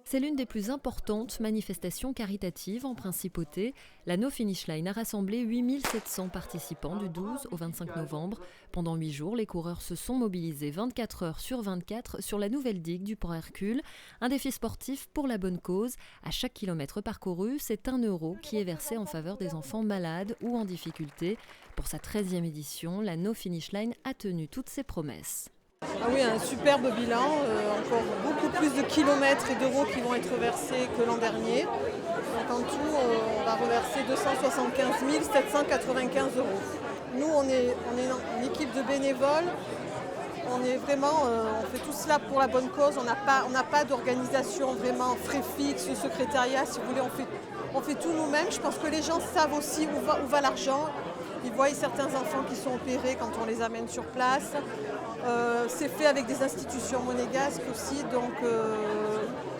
C'est l'une des plus importantes manifestations caritatives en Principauté. La No Finish Line a rassemblé 8700 participants du 12 au 25 novembre. Pendant 8 jours, les coureurs se sont mobilisés 24 heures sur 24 sur la nouvelle digue du pont Hercule. Un défi sportif pour la bonne cause. À chaque kilomètre parcouru, c'est 1 euro qui est versé en faveur des enfants malades ou en difficulté. Pour sa 13e édition, la No Finish Line a tenu toutes ses promesses. Ah oui, un superbe bilan, encore beaucoup plus de kilomètres et d'euros qui vont être versés que l'an dernier. Donc en tout, on va reverser 275 795 euros. Nous, on est une équipe de bénévoles. On est vraiment, on fait tout cela pour la bonne cause. On n'a pas d'organisation vraiment frais fixe, secrétariat, si vous voulez. On fait tout nous-mêmes. Je pense que les gens savent aussi où va l'argent. Ils voient certains enfants qui sont opérés quand on les amène sur place. C'est fait avec des institutions monégasques aussi, donc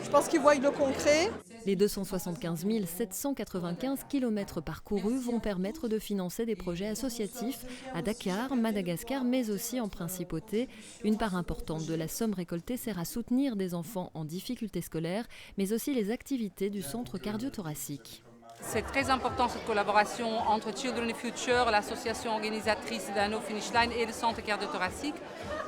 je pense qu'ils voient le concret. Les 275 795 km parcourus vont permettre de financer des projets associatifs à Dakar, Madagascar, mais aussi en Principauté. Une part importante de la somme récoltée sert à soutenir des enfants en difficulté scolaire, mais aussi les activités du centre cardio-thoracique. C'est très important cette collaboration entre Children in Future, l'association organisatrice de la No Finish Line, et le centre cardio-thoracique,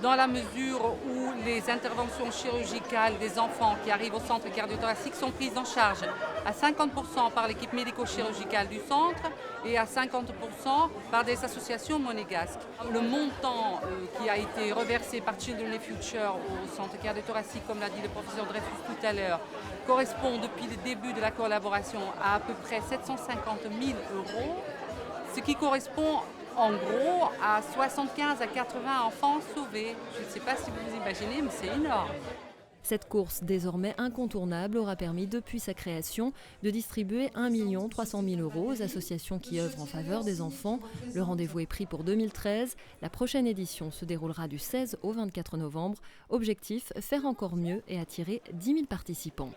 dans la mesure où les interventions chirurgicales des enfants qui arrivent au centre cardio-thoracique sont prises en charge à 50% par l'équipe médico-chirurgicale du centre et à 50% par des associations monégasques. Le montant qui a été reversé par Children in Future au centre cardio-thoracique, comme l'a dit le professeur Dreyfus tout à l'heure, correspond depuis le début de la collaboration à peu près 750 000 euros, ce qui correspond en gros à 75 à 80 enfants sauvés. Je ne sais pas si vous vous imaginez, mais c'est énorme. Cette course, désormais incontournable, aura permis, depuis sa création, de distribuer 1 300 000 euros aux associations qui œuvrent en faveur des enfants. Le rendez-vous est pris pour 2013. La prochaine édition se déroulera du 16 au 24 novembre. Objectif, faire encore mieux et attirer 10 000 participants.